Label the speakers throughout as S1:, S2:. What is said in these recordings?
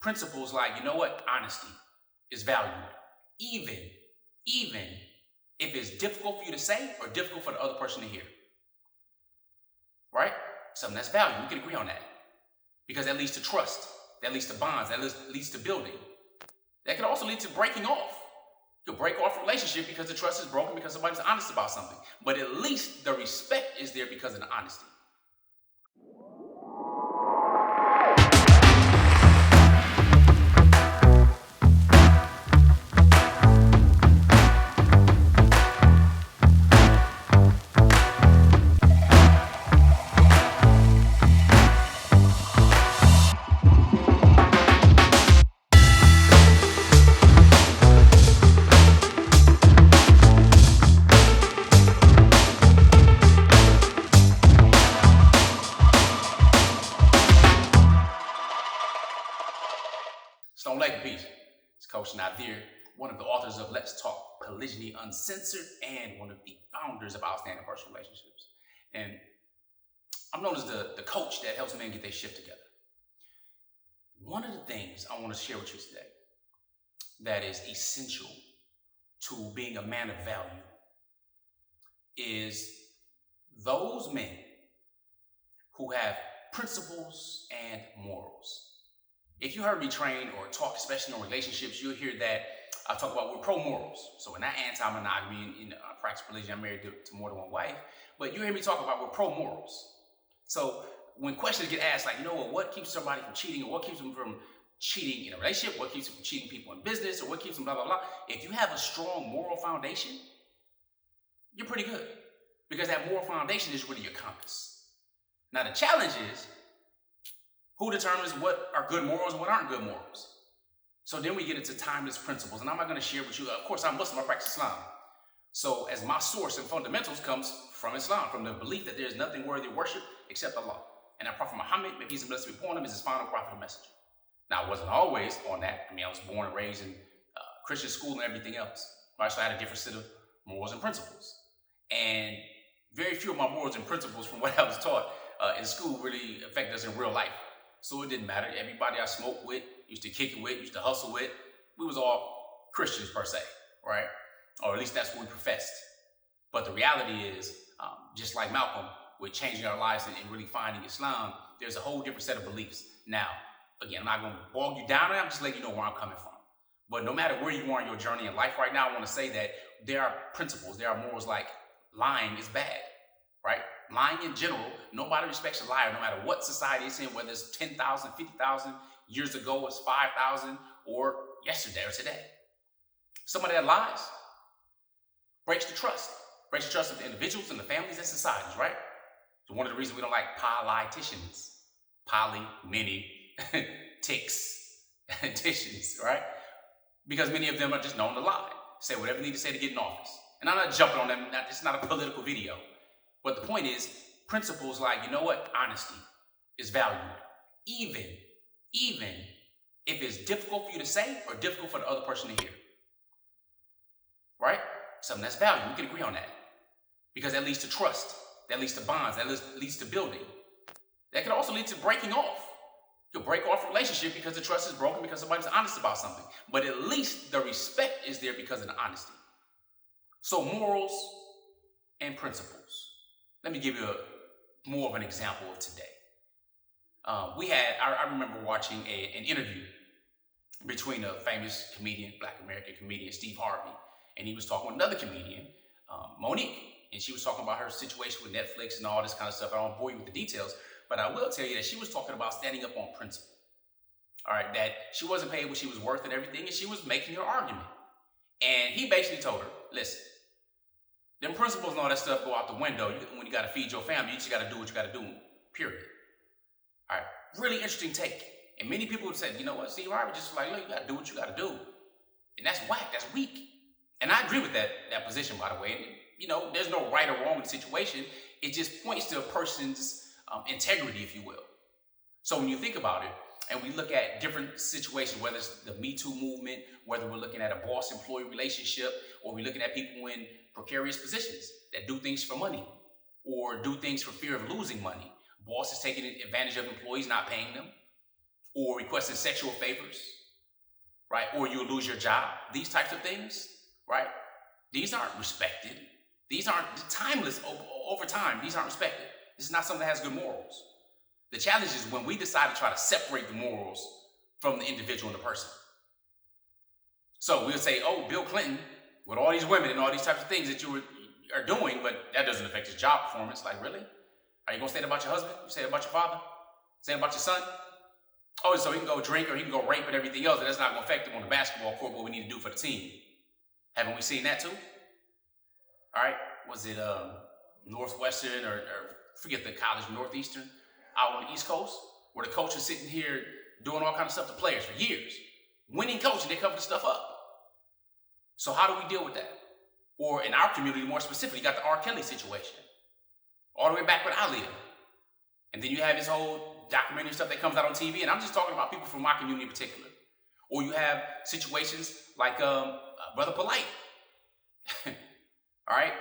S1: principles like, you know what, honesty is valued, even if it's difficult for you to say or difficult for the other person to hear, right? Something that's valued. We can agree on that because that leads to trust, that leads to bonds, that leads to building. That could also lead to breaking off. You'll break off a relationship because the trust is broken because somebody's honest about something. But at least the respect is there because of the honesty. Stone Lake Peace. It's Coach Nazir, one of the authors of Let's Talk Polygyny Uncensored and one of the founders of Outstanding Personal Relationships. And I'm known as the coach that helps men get their shit together. One of the things I want to share with you today that is essential to being a man of value is those men who have principles and morals. If you heard me train or talk, especially on relationships, you'll hear that I talk about we're pro-morals. So we're not anti-monogamy. I practice polygyny. I'm married to more than one wife. But you hear me talk about we're pro-morals. So when questions get asked, like, what keeps somebody from cheating, or what keeps them from cheating in a relationship, what keeps them from cheating people in business, or what keeps them blah, blah, blah. If you have a strong moral foundation, you're pretty good. Because that moral foundation is really your compass. Now the challenge is, who determines what are good morals and what aren't good morals? So then we get into timeless principles. And I'm not going to share with you, of course, I'm Muslim, I practice Islam. So as my source and fundamentals comes from Islam, from the belief that there is nothing worthy of worship except Allah. And that Prophet Muhammad, may peace and blessings be upon him, is his final prophet and messenger. Now, I wasn't always on that. I was born and raised in Christian school and everything else. Right? So I had a different set of morals and principles. And very few of my morals and principles from what I was taught in school really affect us in real life. So it didn't matter. Everybody I smoked with, used to kick it with, used to hustle with, we was all Christians per se, right? Or at least that's what we professed. But the reality is, just like Malcolm, with changing our lives and really finding Islam, there's a whole different set of beliefs. Now, again, I'm not going to bog you down, I'm just letting you know where I'm coming from. But no matter where you are in your journey in life right now, I want to say that there are principles, there are morals like lying is bad, right? Lying in general, nobody respects a liar no matter what society it's in, whether it's 10,000, 50,000 years ago, it's 5,000, or yesterday or today. Somebody that lies breaks the trust of the individuals and the families and societies, right? So one of the reasons we don't like politicians, many, ticks, titians, right? Because many of them are just known to lie, say whatever they need to say to get in office. And I'm not jumping on them, it's not a political video. But the point is, principles like, honesty is valued, even if it's difficult for you to say or difficult for the other person to hear, right? Something that's valued. We can agree on that because that leads to trust, that leads to bonds, that leads to building. That could also lead to breaking off. You'll break off a relationship because the trust is broken because somebody's honest about something. But at least the respect is there because of the honesty. So morals and principles. Let me give you more of an example of today. I remember watching an interview between a famous comedian, Black American comedian, Steve Harvey, and he was talking with another comedian, Monique, and she was talking about her situation with Netflix and all this kind of stuff. I don't bore you with the details, but I will tell you that she was talking about standing up on principle. All right, that she wasn't paid what she was worth and everything, and she was making her argument. And he basically told her, listen, them principles and all that stuff go out the window when you got to feed your family. You just got to do what you got to do, period. All right, really interesting take. And many people would say, you know what, Steve Harvey just like, look, you got to do what you got to do. And that's whack, that's weak. And I agree with that position, by the way. And, there's no right or wrong in the situation. It just points to a person's integrity, if you will. So when you think about it, and we look at different situations, whether it's the Me Too movement, whether we're looking at a boss-employee relationship, or we're looking at people in precarious positions that do things for money or do things for fear of losing money. Bosses taking advantage of employees, not paying them, or requesting sexual favors, right? Or you'll lose your job. These types of things, right? These aren't respected. These aren't timeless over time. These aren't respected. This is not something that has good morals. The challenge is when we decide to try to separate the morals from the individual and the person. So we'll say, oh, Bill Clinton, with all these women and all these types of things that you are doing, but that doesn't affect his job performance. Like, really? Are you going to say that about your husband? You say that about your father? Say that about your son? Oh, so he can go drink or he can go rape and everything else, and that's not going to affect him on the basketball court, what we need to do for the team. Haven't we seen that too? All right. Was it Northwestern or forget the college, Northeastern, out on the East Coast, where the coach is sitting here doing all kinds of stuff to players for years. Winning coach, and they cover the stuff up. So how do we deal with that? Or in our community, more specifically, you got the R. Kelly situation. All the way back with Ali. And then you have this whole documentary stuff that comes out on TV, and I'm just talking about people from my community in particular. Or you have situations like Brother Polite. All right?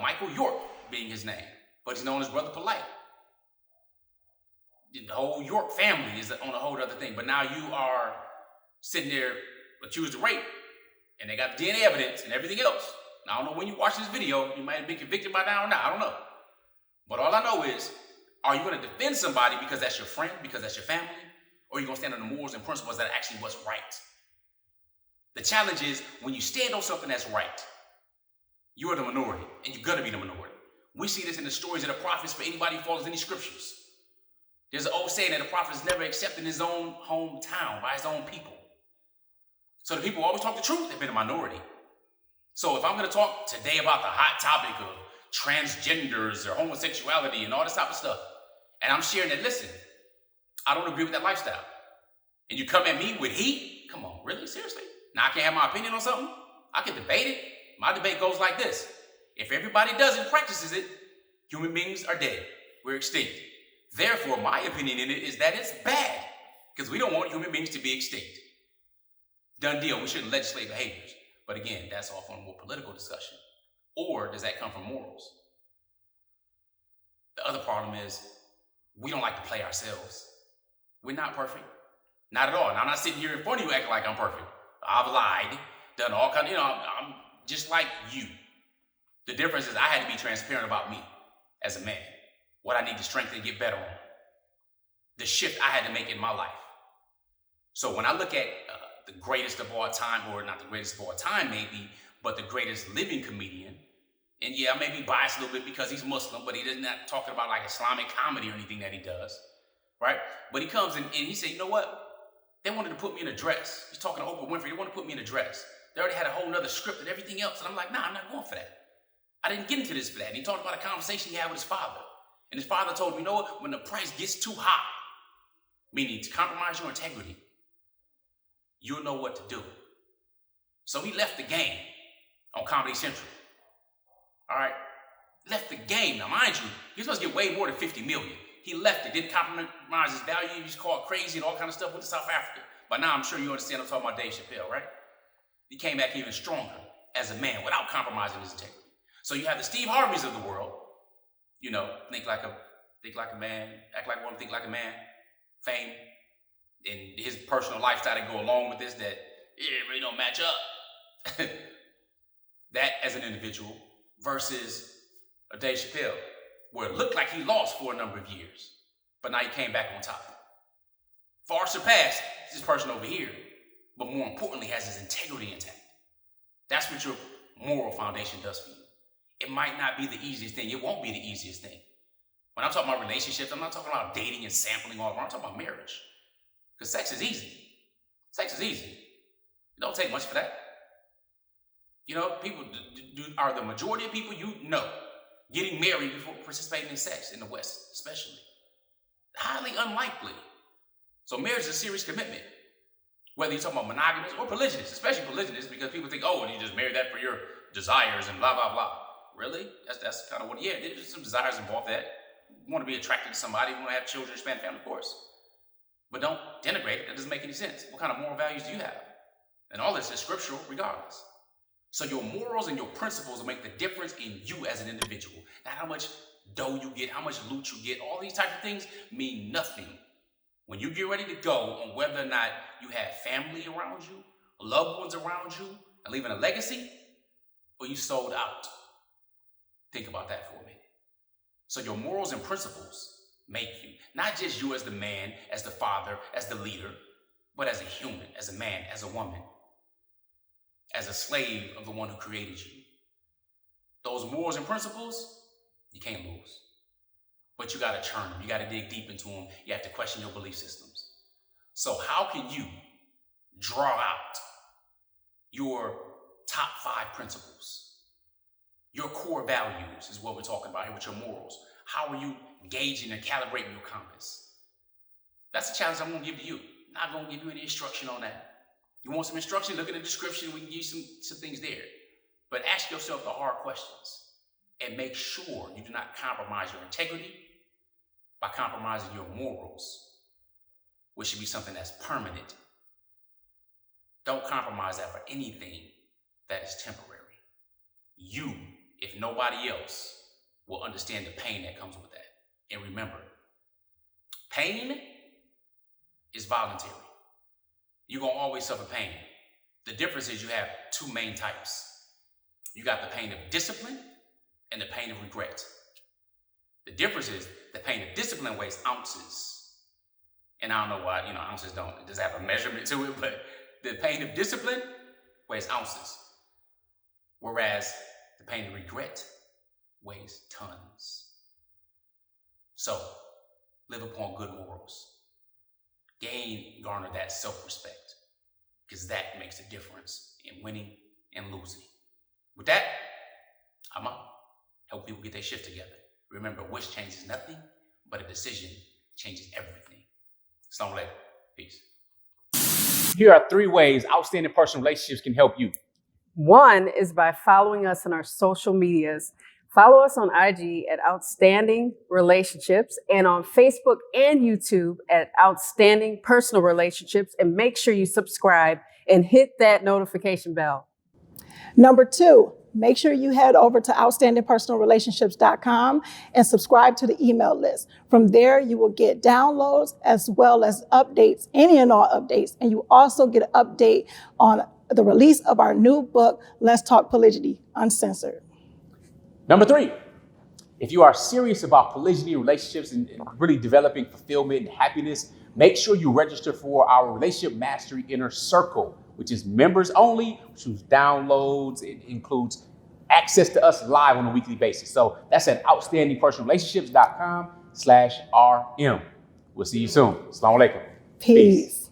S1: Michael York being his name, but he's known as Brother Polite. The whole York family is on a whole other thing, but now you are sitting there accused of rape, and they got DNA evidence and everything else. Now, I don't know when you watch this video, you might have been convicted by now or not, I don't know. But all I know is, are you going to defend somebody because that's your friend, because that's your family, or are you going to stand on the morals and principles that are actually what's right? The challenge is, when you stand on something that's right, you are the minority, and you're going to be the minority. We see this in the stories of the prophets for anybody who follows any scriptures. There's an old saying that the prophet is never accepted in his own hometown by his own people. So the people who always talk the truth, they've been a minority. So if I'm going to talk today about the hot topic of transgenders or homosexuality and all this type of stuff, and I'm sharing that, listen, I don't agree with that lifestyle. And you come at me with heat? Come on, really? Seriously? Now I can't have my opinion on something? I can debate it. My debate goes like this. If everybody does it, practices it, human beings are dead. We're extinct. Therefore, my opinion in it is that it's bad because we don't want human beings to be extinct. Done deal. We shouldn't legislate behaviors. But again, that's all from a more political discussion. Or does that come from morals? The other problem is we don't like to play ourselves. We're not perfect. Not at all. And I'm not sitting here in front of you acting like I'm perfect. I've lied, done all kinds of, I'm just like you. The difference is I had to be transparent about me as a man. What I need to strengthen and get better on. The shift I had to make in my life. So when I look at the greatest of all time, or not the greatest of all time maybe, but the greatest living comedian, and yeah, I may be biased a little bit because he's Muslim, but he's not talking about like Islamic comedy or anything that he does, right? But he comes and he said, you know what? They wanted to put me in a dress. He's talking to Oprah Winfrey. They wanted to put me in a dress. They already had a whole nother script and everything else. And I'm like, nah, I'm not going for that. I didn't get into this for that. And he talked about a conversation he had with his father. And his father told him, you know what? When the price gets too high, meaning to compromise your integrity, you'll know what to do. So he left the game on Comedy Central. All right? Left the game. Now, mind you, he was supposed to get way more than $50 million. He left it, didn't compromise his value. He was called crazy and all kind of stuff with South Africa. But now I'm sure you understand I'm talking about Dave Chappelle, right? He came back even stronger as a man without compromising his integrity. So you have the Steve Harveys of the world, think like a man, act like one, think like a man, fame, and his personal lifestyle that go along with this that really don't match up. That as an individual versus a Dave Chappelle, where it looked like he lost for a number of years, but now he came back on top. Far surpassed this person over here, but more importantly has his integrity intact. That's what your moral foundation does for you. It might not be the easiest thing. It won't be the easiest thing. When I'm talking about relationships, I'm not talking about dating and sampling all over. I'm talking about marriage. Because sex is easy. Sex is easy. It don't take much for that. People are the majority of people getting married before participating in sex in the West, especially. Highly unlikely. So marriage is a serious commitment. Whether you're talking about monogamous or polygynous, especially polygynous, because people think, oh, you just marry that for your desires and blah, blah, blah. Really? That's kind of what, there's some desires involved that you want to be attracted to somebody, you want to have children, expand family, of course. But don't denigrate it. That doesn't make any sense. What kind of moral values do you have? And all this is scriptural regardless. So your morals and your principles will make the difference in you as an individual. Not how much dough you get, how much loot you get, all these types of things mean nothing When you get ready to go on whether or not you have family around you, loved ones around you, and leaving a legacy, or you sold out. Think about that for a minute. So your morals and principles make you, not just you as the man, as the father, as the leader, but as a human, as a man, as a woman, as a slave of the one who created you. Those morals and principles, you can't lose. But you got to churn them. You got to dig deep into them. You have to question your belief systems. So how can you draw out your top 5 principles? Your core values is what we're talking about here with your morals. How are you gauging and calibrating your compass? That's a challenge I'm going to give to you. I'm not going to give you any instruction on that. You want some instruction? Look at the description. We can give you some things there. But ask yourself the hard questions and make sure you do not compromise your integrity by compromising your morals, which should be something that's permanent. Don't compromise that for anything that is temporary. You, if nobody else, will understand the pain that comes with that. And remember, pain is voluntary. You're going to always suffer pain. The difference is you have 2 main types. You got the pain of discipline and the pain of regret. The difference is the pain of discipline weighs ounces. And I don't know why, ounces doesn't have a measurement to it, but the pain of discipline weighs ounces. Whereas the pain of regret weighs tons. So live upon good morals. Garner that self-respect, because that makes a difference in winning and losing. With that, I'm out. Help people get their shit together. Remember, a wish changes nothing, but a decision changes everything. Assalamu alaikum. Peace. Here are 3 ways outstanding personal relationships can help you.
S2: 1 is by following us on our social medias. Follow us on IG at Outstanding Relationships and on Facebook and YouTube at Outstanding Personal Relationships. And make sure you subscribe and hit that notification bell.
S3: Number 2, make sure you head over to outstandingpersonalrelationships.com and subscribe to the email list. From there, you will get downloads as well as updates, any and all updates. And you also get an update on the release of our new book, Let's Talk Polygyny Uncensored.
S1: Number 3, if you are serious about polygyny relationships and really developing fulfillment and happiness, make sure you register for our Relationship Mastery Inner Circle, which is members only, which includes downloads. It includes access to us live on a weekly basis. So that's at outstandingpersonalrelationships.com/RM. We'll see you soon. Assalamu alaikum.
S3: Peace.